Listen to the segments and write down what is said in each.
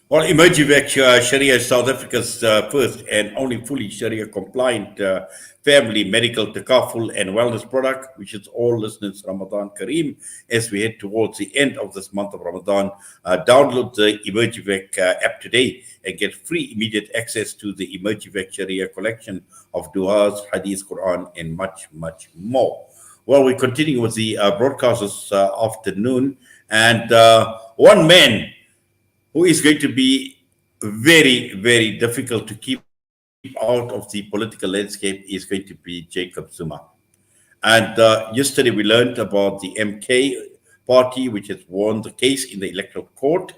Well, Emergivec Sharia is South Africa's first and only fully Sharia compliant family medical takaful and wellness product, which is all listeners Ramadan Kareem. As we head towards the end of this month of Ramadan, download the Emergivec app today and get free immediate access to the Emergivec Sharia collection of du'as, hadith, Quran, and much, much more. Well, we continue with the broadcast this afternoon, and one man who is going to be very, very difficult to keep out of the political landscape is going to be Jacob Zuma. And yesterday we learned about the MK party, which has won the case in the Electoral Court,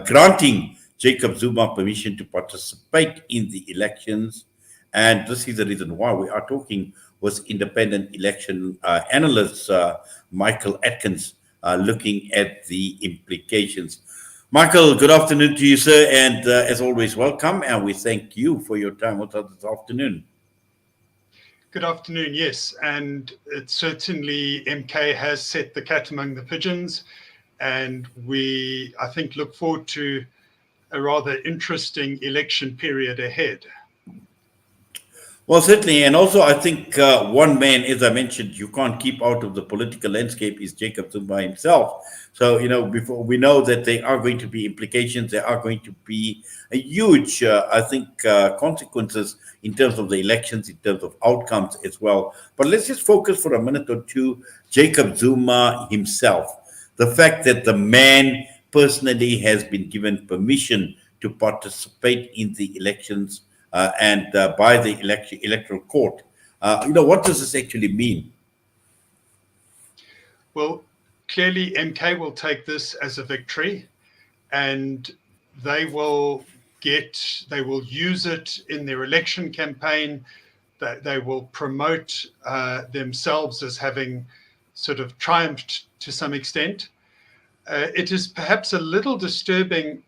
granting Jacob Zuma permission to participate in the elections. And this is the reason why we are talking with independent election analyst Michael Atkins, looking at the implications. Michael, good afternoon to you, sir, and as always, welcome, and we thank you for your time with us this afternoon. Good afternoon, yes, and it certainly MK has set the cat among the pigeons, and we, I think, look forward to a rather interesting election period ahead. Well, certainly, and also I think one man, as I mentioned, you can't keep out of the political landscape is Jacob Zuma himself. So, before we know that there are going to be implications, there are going to be a huge, I think, consequences in terms of the elections, in terms of outcomes as well. But let's just focus for a minute or two, Jacob Zuma himself. The fact that the man personally has been given permission to participate in the elections and by the Electoral Court. What does this actually mean? Well, clearly MK will take this as a victory, and they will use it in their election campaign. They will promote themselves as having sort of triumphed to some extent. It is perhaps a little disturbing.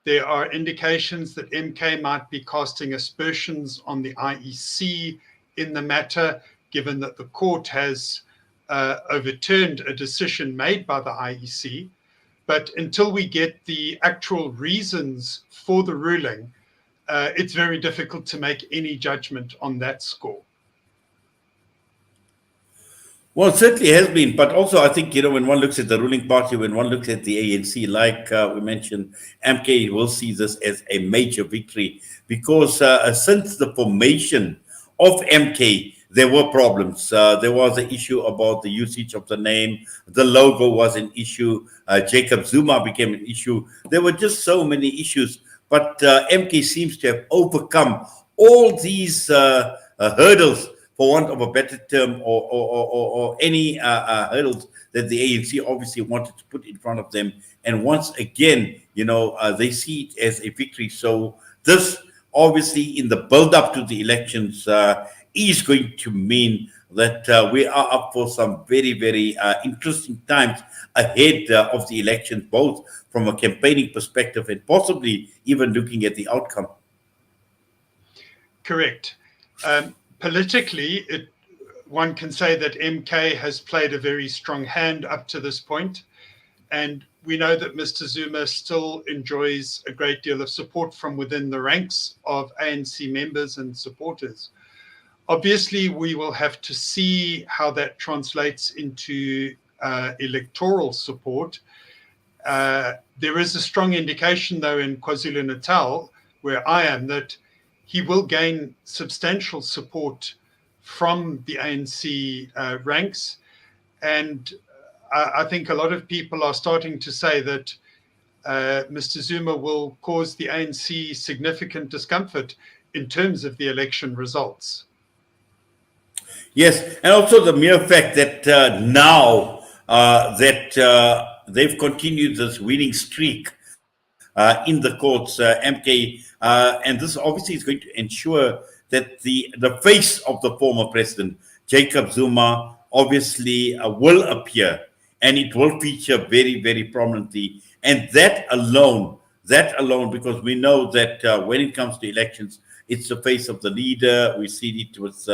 There are indications that MK might be casting aspersions on the IEC in the matter, given that the court has overturned a decision made by the IEC. But until we get the actual reasons for the ruling, it's very difficult to make any judgment on that score. Well, it certainly has been, but also I think, when one looks at the ruling party, when one looks at the ANC, like we mentioned, MK will see this as a major victory because since the formation of MK, there were problems. There was an issue about the usage of the name. The logo was an issue. Jacob Zuma became an issue. There were just so many issues, but MK seems to have overcome all these hurdles, for want of a better term, or any hurdles that the ANC obviously wanted to put in front of them. And once again, they see it as a victory. So this, obviously, in the build-up to the elections, is going to mean that we are up for some very, very interesting times ahead of the elections, both from a campaigning perspective and possibly even looking at the outcome. Correct. Politically, one can say that MK has played a very strong hand up to this point, and we know that Mr. Zuma still enjoys a great deal of support from within the ranks of ANC members and supporters. Obviously, we will have to see how that translates into electoral support. There is a strong indication, though, in KwaZulu-Natal, where I am, that he will gain substantial support from the ANC ranks. And I think a lot of people are starting to say that Mr. Zuma will cause the ANC significant discomfort in terms of the election results. Yes, and also the mere fact that now that they've continued this winning streak in the courts, MK, and this obviously is going to ensure that the face of the former president, Jacob Zuma, obviously will appear, and it will feature very, very prominently. And that alone, because we know that when it comes to elections, it's the face of the leader. We see it with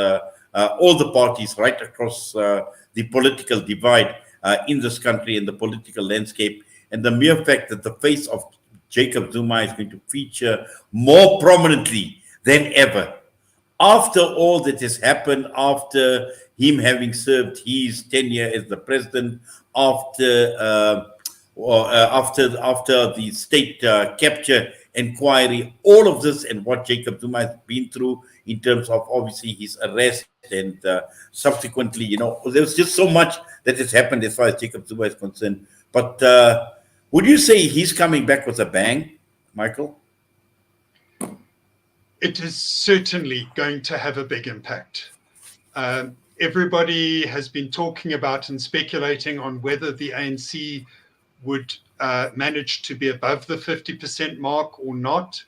all the parties right across the political divide in this country and the political landscape. And the mere fact that the face of Jacob Zuma is going to feature more prominently than ever. After all that has happened, after him having served his tenure as the president, after the state capture inquiry, all of this and what Jacob Zuma has been through in terms of obviously his arrest and subsequently, there's just so much that has happened as far as Jacob Zuma is concerned. But would you say he's coming back with a bang, Michael? It is certainly going to have a big impact. Everybody has been talking about and speculating on whether the ANC would manage to be above the 50% mark or not.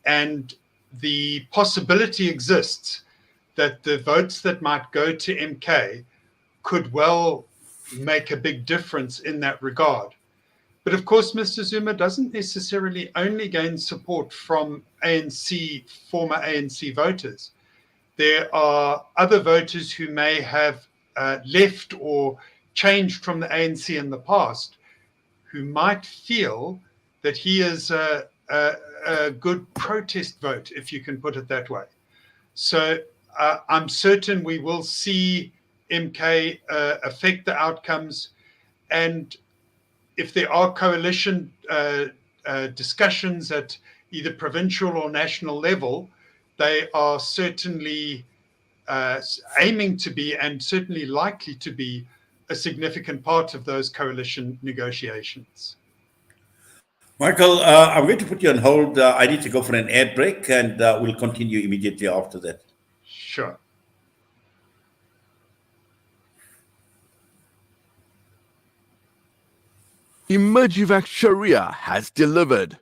And the possibility exists that the votes that might go to MK could well make a big difference in that regard. But of course, Mr. Zuma doesn't necessarily only gain support from former ANC voters. There are other voters who may have left or changed from the ANC in the past who might feel that he is a good protest vote, if you can put it that way. So I'm certain we will see MK affect the outcomes. And if there are coalition discussions at either provincial or national level, they are certainly aiming to be and certainly likely to be a significant part of those coalition negotiations. Michael, I'm going to put you on hold. I need to go for an ad break, and we'll continue immediately after that. Sure. Emergivac Sharia has delivered.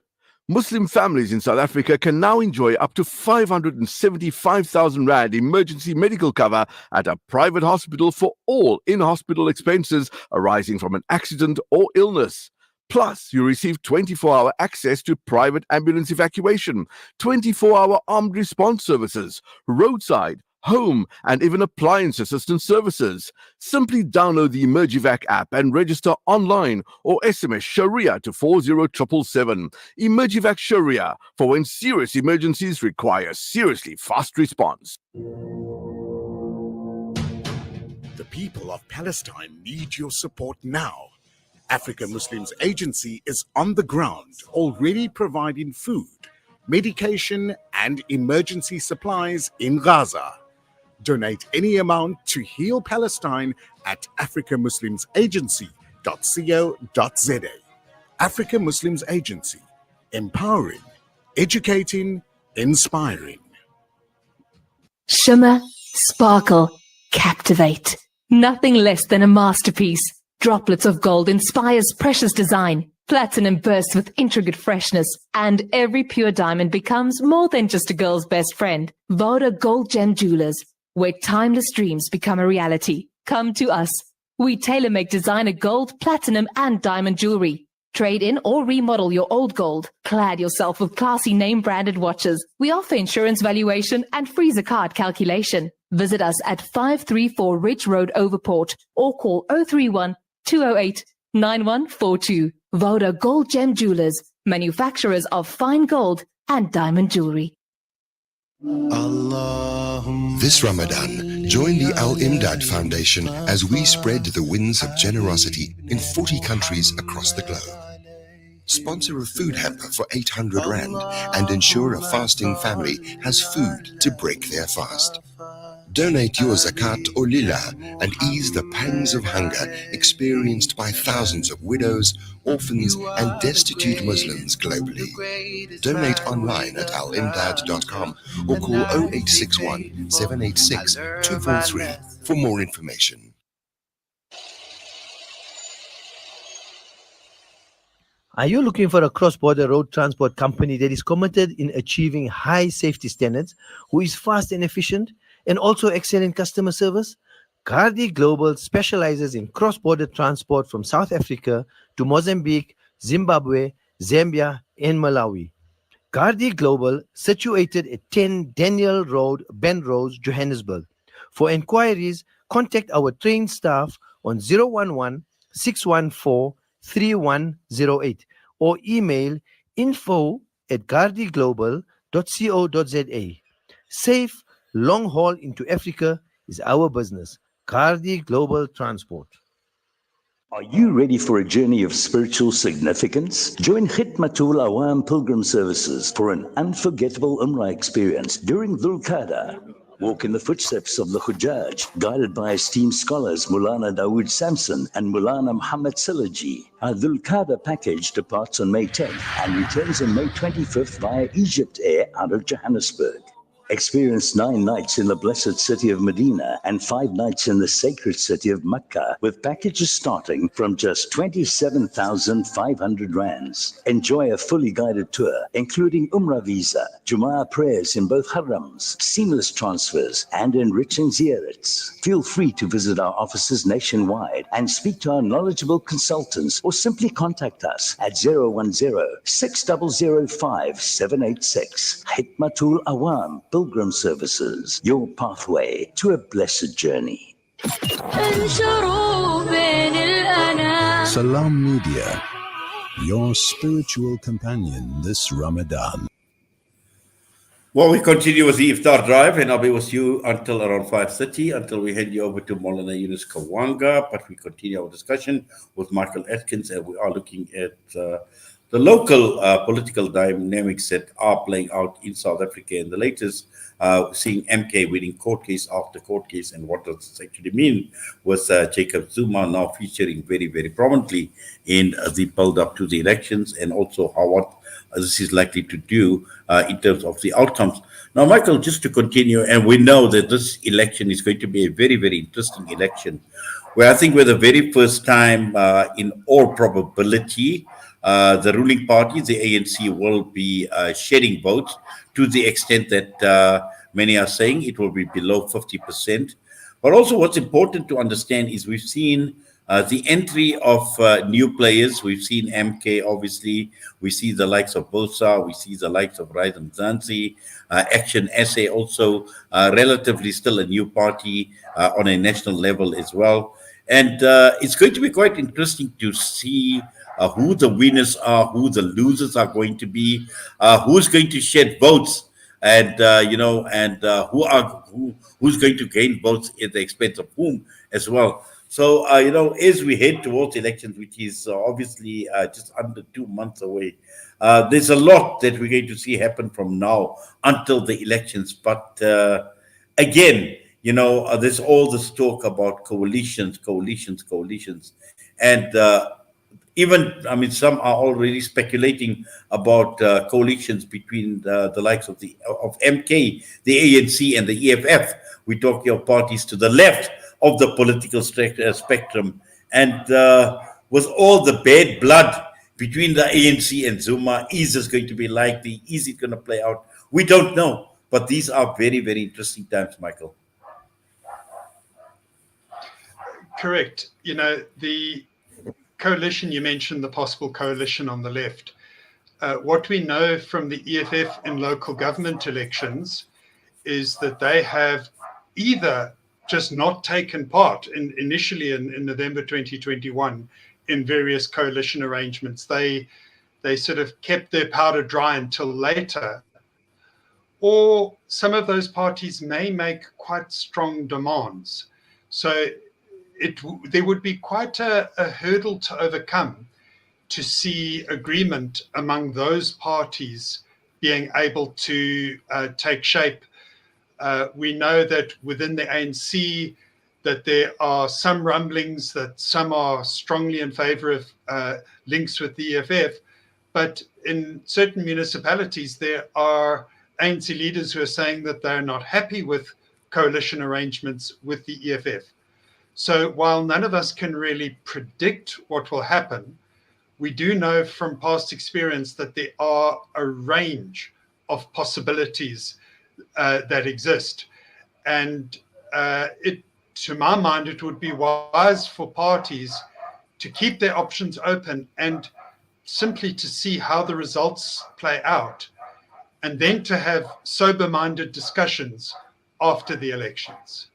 Muslim families in South Africa can now enjoy up to 575,000 Rand emergency medical cover at a private hospital for all in-hospital expenses arising from an accident or illness. Plus, you receive 24-hour access to private ambulance evacuation, 24-hour armed response services, roadside, home, and even appliance assistance services. Simply download the Emergivac app and register online or SMS Sharia to 40777. Emergivac Sharia, for when serious emergencies require seriously fast response. The people of Palestine need your support now. Africa Muslims Agency is on the ground, already providing food, medication, and emergency supplies in Gaza. Donate any amount to Heal Palestine at africamuslimsagency.co.za. Africa Muslims Agency, empowering, educating, inspiring. Shimmer, sparkle, captivate. Nothing less than a masterpiece. Droplets of gold inspires precious design. Platinum bursts with intricate freshness, and every pure diamond becomes more than just a girl's best friend. Voda Gold Gem Jewelers, where timeless dreams become a reality. Come to us. We tailor-make designer gold, platinum, and diamond jewelry. Trade in or remodel your old gold. Clad yourself with classy name-branded watches. We offer insurance valuation and free zakat calculation. Visit us at 534 Ridge Road, Overport, or call 031 208 9142. Voda Gold Gem Jewelers, manufacturers of fine gold and diamond jewelry. This Ramadan, join the Al-Imdad Foundation as we spread the winds of generosity in 40 countries across the globe. Sponsor a food hamper for 800 Rand and ensure a fasting family has food to break their fast. Donate your zakat or lillah and ease the pangs of hunger experienced by thousands of widows, orphans, and destitute Muslims globally. Donate online at alimdad.com or call 0861 786 243 for more information. Are you looking for a cross-border road transport company that is committed in achieving high safety standards, who is fast and efficient, and also excel in customer service? Gardi Global specializes in cross-border transport from South Africa to Mozambique, Zimbabwe, Zambia, and Malawi. Gardi Global, situated at 10 Daniel Road, Benrose, Johannesburg. For inquiries, contact our trained staff on 011 614 3108 or email info@gardiglobal.co.za. Safe, long haul into Africa is our business. Gardi Global Transport. Are you ready for a journey of spiritual significance? Join Khidmatul Awam Pilgrim Services for an unforgettable Umrah experience during Dhul Qa'dah. Walk in the footsteps of the Hujjaj, guided by esteemed scholars Mulana Dawood Samson and Mulana Muhammad Silaji. Our Dhul Qa'dah package departs on May 10th and returns on May 25th via Egypt Air out of Johannesburg. Experience 9 nights in the blessed city of Medina and 5 nights in the sacred city of Mecca, with packages starting from just 27,500 rands. Enjoy a fully guided tour, including Umrah visa, Jumu'ah prayers in both harams, seamless transfers, and enriching ziyarats. Feel free to visit our offices nationwide and speak to our knowledgeable consultants, or simply contact us at 010-6005-786. Hikmatul Awam Pilgrim Services, your pathway to a blessed journey. Salam Media, your spiritual companion this Ramadan. Well, we continue with the Iftar Drive, and I'll be with you until around 5:30, until we hand you over to Maulana Yunus Kawanga. But we continue our discussion with Michael Atkins, and we are looking at the local political dynamics that are playing out in South Africa, and the latest seeing MK winning court case after court case, and what does this actually mean with Jacob Zuma now featuring very, very prominently in the build-up to the elections, and also how what this is likely to do in terms of the outcomes. Now, Michael, just to continue, and we know that this election is going to be a very, very interesting election, where I think we're the very first time, in all probability, the ruling party, the ANC, will be shedding votes to the extent that many are saying it will be below 50%. But also what's important to understand is we've seen the entry of new players. We've seen MK, obviously. We see the likes of Bosa. We see the likes of Rise Mzansi. Action SA, also relatively still a new party on a national level as well. And it's going to be quite interesting to see who the winners are, who the losers are going to be, who's going to shed votes, and who's going to gain votes at the expense of whom as well. So as we head towards elections, which is obviously just under 2 months away, there's a lot that we're going to see happen from now until the elections. But again, there's all this talk about coalitions, and even, some are already speculating about coalitions between the likes of MK, the ANC, and the EFF. We're talking of parties to the left of the political spectrum. And with all the bad blood between the ANC and Zuma, is this going to be likely? Is it going to play out? We don't know. But these are very, very interesting times, Michael. Correct. The coalition, you mentioned the possible coalition on the left. What we know from the EFF in local government elections is that they have either just not taken part initially in November 2021 in various coalition arrangements. They sort of kept their powder dry until later. Or some of those parties may make quite strong demands. So there would be quite a hurdle to overcome to see agreement among those parties being able to take shape. We know that within the ANC that there are some rumblings that some are strongly in favor of links with the EFF, but in certain municipalities there are ANC leaders who are saying that they're not happy with coalition arrangements with the EFF. So while none of us can really predict what will happen, we do know from past experience that there are a range of possibilities that exist. And to my mind, it would be wise for parties to keep their options open and simply to see how the results play out, and then to have sober-minded discussions after the elections.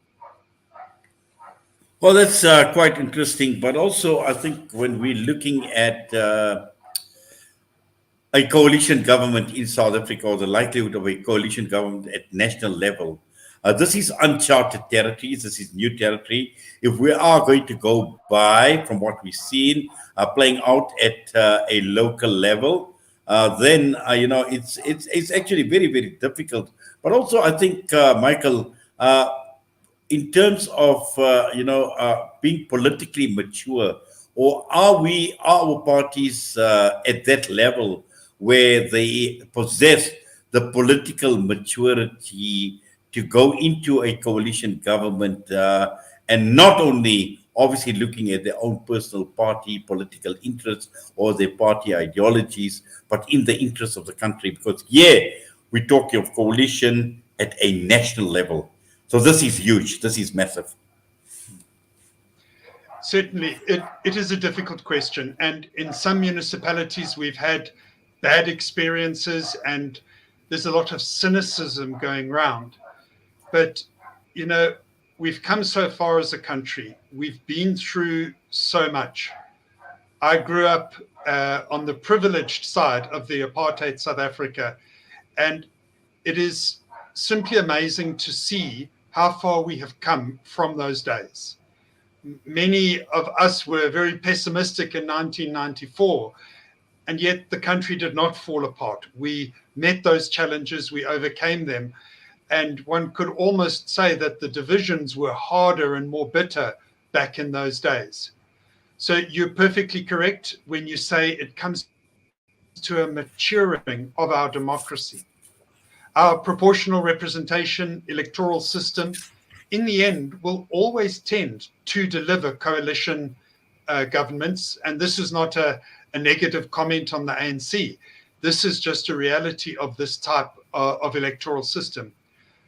Well, that's quite interesting. But also, I think when we're looking at a coalition government in South Africa, or the likelihood of a coalition government at national level. This is uncharted territory. This is new territory. If we are going to go by from what we've seen playing out at a local level, then it's actually very, very difficult. But also, I think, Michael, in terms of being politically mature, or are our parties at that level where they possess the political maturity to go into a coalition government, and not only obviously looking at their own personal party political interests or their party ideologies, but in the interest of the country? Because we're talking of coalition at a national level. So this is huge. This is massive. Certainly, it is a difficult question. And in some municipalities, we've had bad experiences and there's a lot of cynicism going round. But, we've come so far as a country. We've been through so much. I grew up on the privileged side of the apartheid South Africa, and it is simply amazing to see how far we have come from those days. Many of us were very pessimistic in 1994, and yet the country did not fall apart. We met those challenges, we overcame them, and one could almost say that the divisions were harder and more bitter back in those days. So you're perfectly correct when you say it comes to a maturing of our democracy. Our proportional representation electoral system, in the end, will always tend to deliver coalition governments. And this is not a negative comment on the ANC. This is just a reality of this type of electoral system.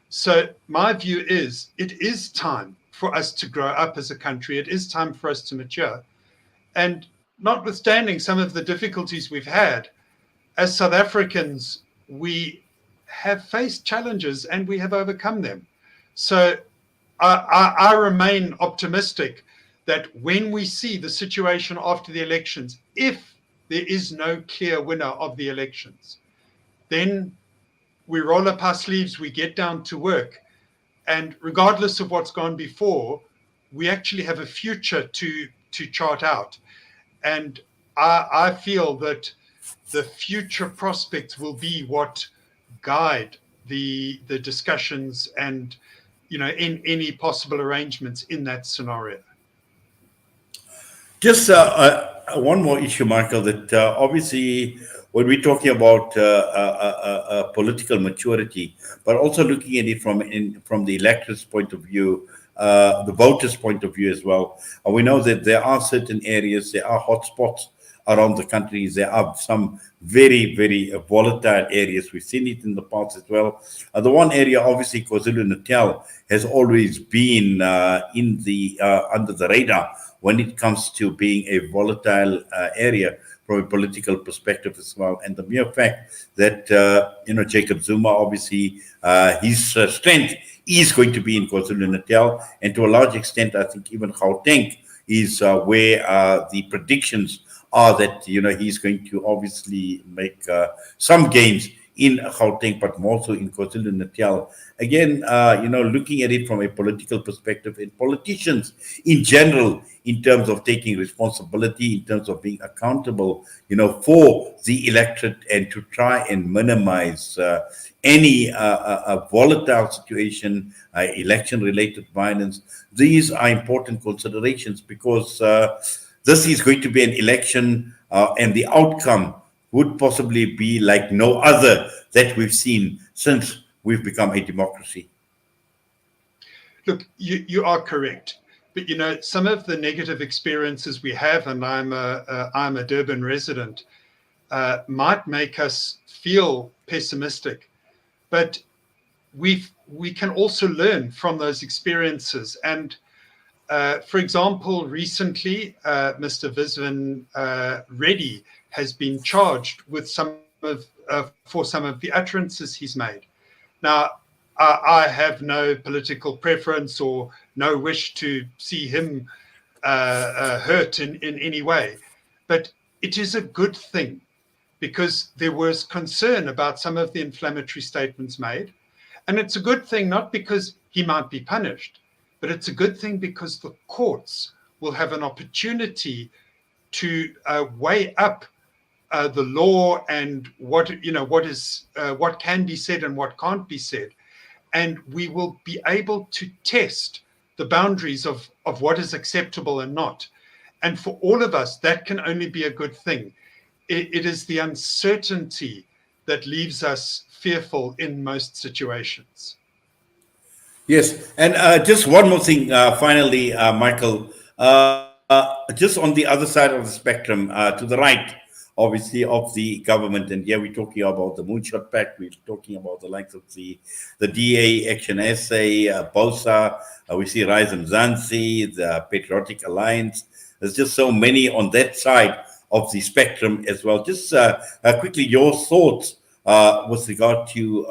So my view is, it is time for us to grow up as a country. It is time for us to mature. And notwithstanding some of the difficulties we've had, as South Africans, we have faced challenges and we have overcome them. So I remain optimistic that when we see the situation after the elections, if there is no clear winner of the elections, then we roll up our sleeves, we get down to work. And regardless of what's gone before, we actually have a future to chart out. And I feel that the future prospects will be what guide the discussions and in any possible arrangements in that scenario. Just one more issue, Michael, that obviously when we're talking about political maturity, but also looking at it from the electorate's point of view, the voters' point of view as well, we know that there are certain areas, there are hotspots around the country. There are some very, very volatile areas. We've seen it in the past as well. The one area, obviously, KwaZulu-Natal has always been in the under the radar when it comes to being a volatile area from a political perspective as well. And the mere fact that Jacob Zuma, obviously, his strength is going to be in KwaZulu-Natal, and to a large extent, I think even Gauteng is where the predictions are that he's going to obviously make some gains in Gauteng, but more so in KwaZulu-Natal. Again, looking at it from a political perspective, and politicians in general, in terms of taking responsibility, in terms of being accountable, for the electorate, and to try and minimize any volatile situation, election-related violence. These are important considerations, because this is going to be an election, and the outcome would possibly be like no other that we've seen since we've become a democracy. Look, you are correct. But, some of the negative experiences we have, and I'm a Durban resident, might make us feel pessimistic. But we can also learn from those experiences. And for example, recently, Mr. Viswan Reddy has been charged with for some of the utterances he's made. Now, I have no political preference or no wish to see him hurt in any way, but it is a good thing because there was concern about some of the inflammatory statements made. And it's a good thing, not because he might be punished, but it's a good thing because the courts will have an opportunity to weigh up the law and what can be said and what can't be said, and we will be able to test the boundaries of what is acceptable and not. And for all of us, that can only be a good thing. It is the uncertainty that leaves us fearful in most situations. Yes, and just one more thing, finally, Michael. Just on the other side of the spectrum, to the right, obviously, of the government, and here we're talking about the Moonshot Pact, we're talking about the likes of the DA, Action SA, BOSA, we see Rise Mzansi, the Patriotic Alliance. There's just so many on that side of the spectrum as well. Just quickly, your thoughts with regard to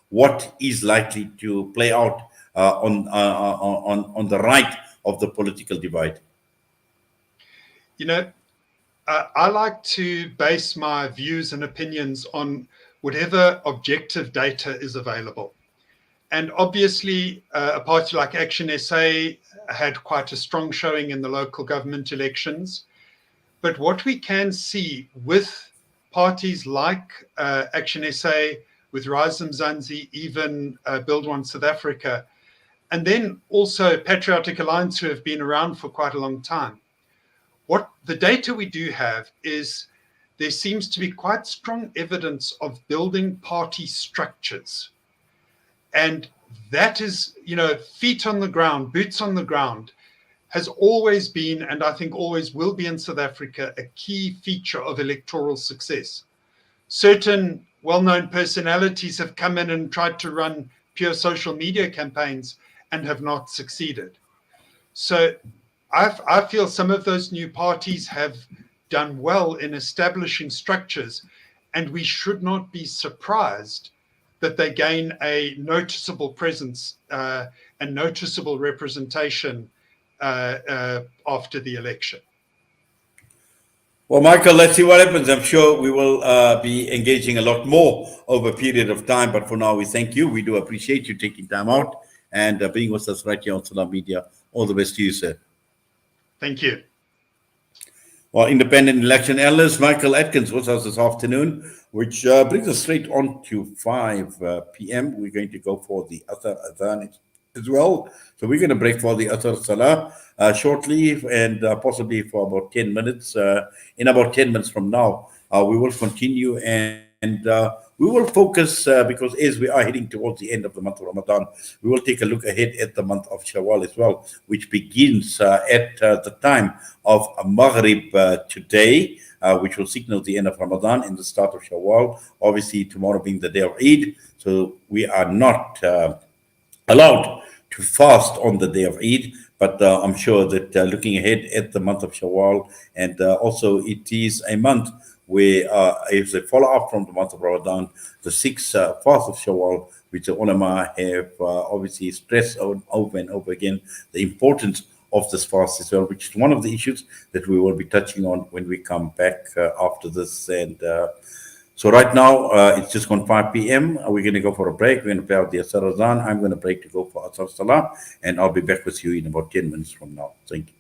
what is likely to play out on the right of the political divide? I like to base my views and opinions on whatever objective data is available. And obviously, a party like Action SA had quite a strong showing in the local government elections. But what we can see with parties like Action SA, with Rise Mzansi, even Build One South Africa, and then also Patriotic Alliance, who have been around for quite a long time. What the data we do have is there seems to be quite strong evidence of building party structures. And that is, feet on the ground, boots on the ground, has always been, and I think always will be in South Africa, a key feature of electoral success. Certain well-known personalities have come in and tried to run pure social media campaigns and have not succeeded. So I feel some of those new parties have done well in establishing structures, and we should not be surprised that they gain a noticeable presence and noticeable representation after the election. Well, Michael, let's see what happens. I'm sure we will be engaging a lot more over a period of time. But for now, we thank you. We do appreciate you taking time out and being with us right here on Salam Media. All the best to you, sir. Thank you. Well, independent election analyst Michael Atkins with us this afternoon, which brings us straight on to 5 p.m. We're going to go for the Athar Adhan as well. So we're going to break for the Athar Salah shortly and possibly for about 10 minutes. In about 10 minutes from now, we will continue and we will focus because as we are heading towards the end of the month of Ramadan, we will take a look ahead at the month of Shawwal as well, which begins at the time of Maghrib today, which will signal the end of Ramadan and the start of Shawwal. Obviously, tomorrow being the day of Eid, so we are not allowed to fast on the day of Eid, but I'm sure that looking ahead at the month of Shawwal, and also it is a month where as a follow-up from the month of Ramadan, the 6th fast of Shawwal, which the ulama have obviously stressed over and over again the importance of this fast as well, which is one of the issues that we will be touching on when we come back after this. And so right now, it's just gone 5 p.m. We're going to go for a break. We're going to play out the Asar Azan. I'm going to break to go for Asar Salah, and I'll be back with you in about 10 minutes from now. Thank you.